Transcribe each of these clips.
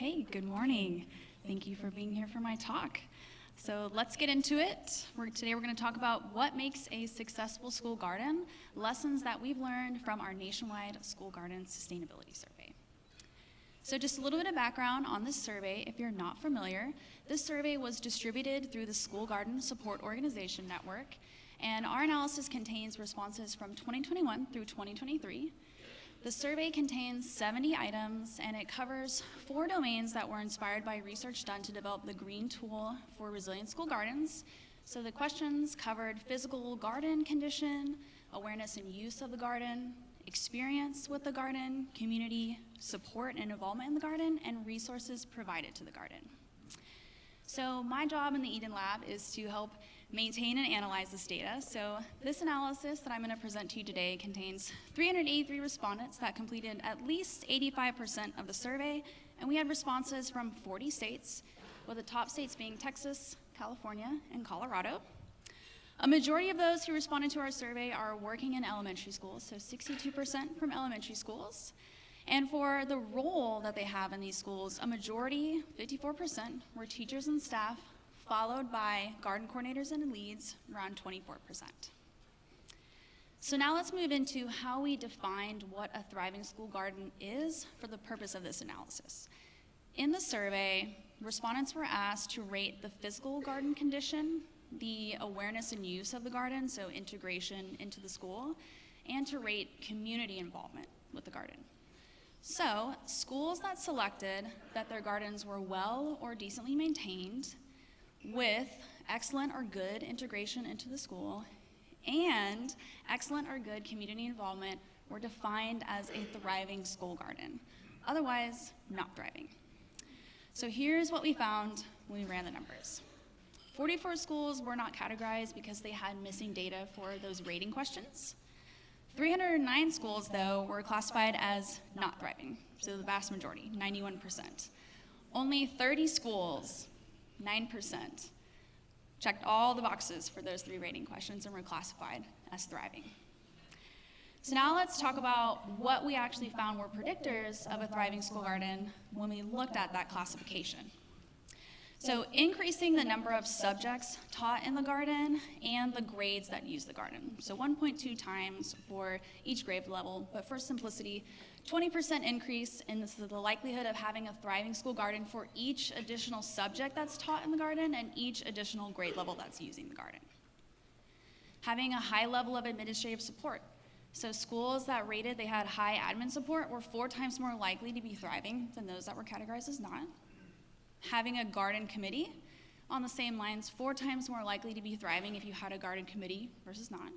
Okay, good morning. Thank you for being here for my talk. So let's get into it. Today we're going to talk about what makes a successful school garden, lessons that we've learned from our nationwide school garden sustainability survey. So just a little bit of background on this survey. If you're not familiar, this survey was distributed through the School Garden Support Organization Network, and our analysis contains responses from 2021 through 2023. The survey contains 70 items, and it covers 4 domains that were inspired by research done to develop the green tool for resilient school gardens. So the questions covered physical garden condition, awareness and use of the garden, experience with the garden, community support and involvement in the garden, and resources provided to the garden. So my job in the Eden Lab is to help maintain and analyze this data. So this analysis that I'm going to present to you today contains 383 respondents that completed at least 85% of the survey, and we had responses from 40 states, with the top states being Texas, California, and Colorado. A majority of those who responded to our survey are working in elementary schools, so 62% from elementary schools. And for the role that they have in these schools, a majority, 54%, were teachers and staff, followed by garden coordinators and leads, around 24%. So now let's move into how we defined what a thriving school garden is for the purpose of this analysis. In the survey, respondents were asked to rate the physical garden condition, the awareness and use of the garden, so integration into the school, and to rate community involvement with the garden. So schools that selected that their gardens were well or decently maintained, with excellent or good integration into the school, and excellent or good community involvement were defined as a thriving school garden, otherwise not thriving. So here's what we found when we ran the numbers. 44 schools were not categorized because they had missing data for those rating questions. 309 schools, though, were classified as not thriving, so the vast majority, 91%. Only 30 schools, 9%, checked all the boxes for those 3 rating questions and were classified as thriving. So now let's talk about what we actually found were predictors of a thriving school garden when we looked at that classification. So increasing the number of subjects taught in the garden and the grades that use the garden. So 1.2 times for each grade level, but for simplicity, 20% increase in the likelihood of having a thriving school garden for each additional subject that's taught in the garden and each additional grade level that's using the garden. Having a high level of administrative support. So schools that rated they had high admin support were 4 times more likely to be thriving than those that were categorized as not. Having a garden committee, on the same lines, 4 times more likely to be thriving if you had a garden committee versus not.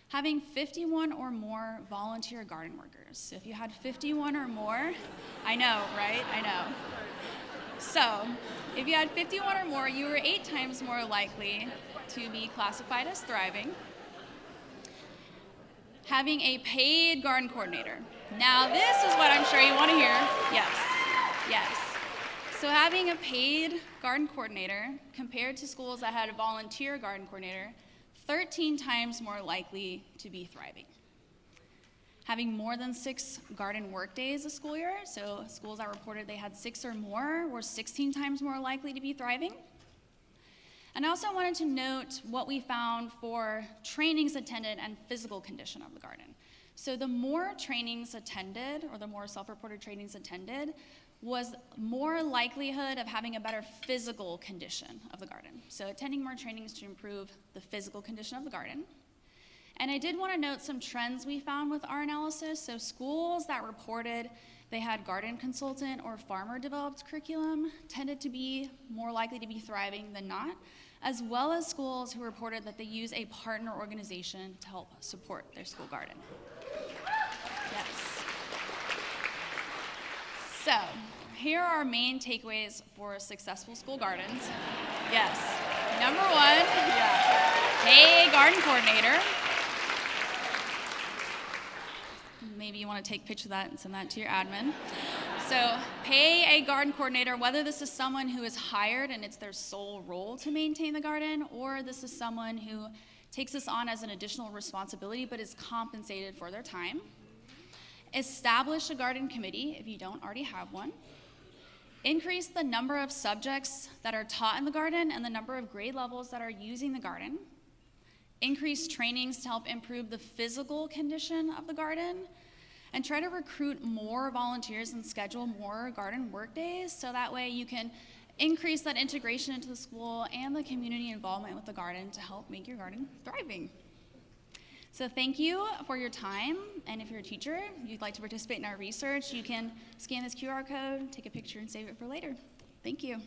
Having 51 or more volunteer garden workers. So if you had 51 or more, I know, right? I know. So if you had 51 or more, you were 8 times more likely to be classified as thriving. Having a paid garden coordinator. Now this is what I'm sure you want to hear. Yes, yes. So having a paid garden coordinator compared to schools that had a volunteer garden coordinator, 13 times more likely to be thriving. Having more than 6 garden work days a school year, so schools that reported they had 6 or more were 16 times more likely to be thriving. And I also wanted to note what we found for trainings attended and physical condition of the garden. So the more trainings attended, or the more self-reported trainings attended, was more likelihood of having a better physical condition of the garden. So attending more trainings to improve the physical condition of the garden. And I did want to note some trends we found with our analysis. So schools that reported they had garden consultant or farmer developed curriculum tended to be more likely to be thriving than not, as well as schools who reported that they use a partner organization to help support their school garden. Yes. So, here are our main takeaways for successful school gardens. Yes. Number 1, pay a garden coordinator. Maybe you want to take a picture of that and send that to your admin. So, pay a garden coordinator, whether this is someone who is hired and it's their sole role to maintain the garden, or this is someone who takes this on as an additional responsibility but is compensated for their time. Establish a garden committee if you don't already have one. increase the number of subjects that are taught in the garden and the number of grade levels that are using the garden, increase trainings to help improve the physical condition of the garden, and try to recruit more volunteers and schedule more garden work days so that way you can increase that integration into the school and the community involvement with the garden to help make your garden thriving. So thank you for your time, and if you're a teacher, you'd like to participate in our research, you can scan this QR code, take a picture, and save it for later. Thank you.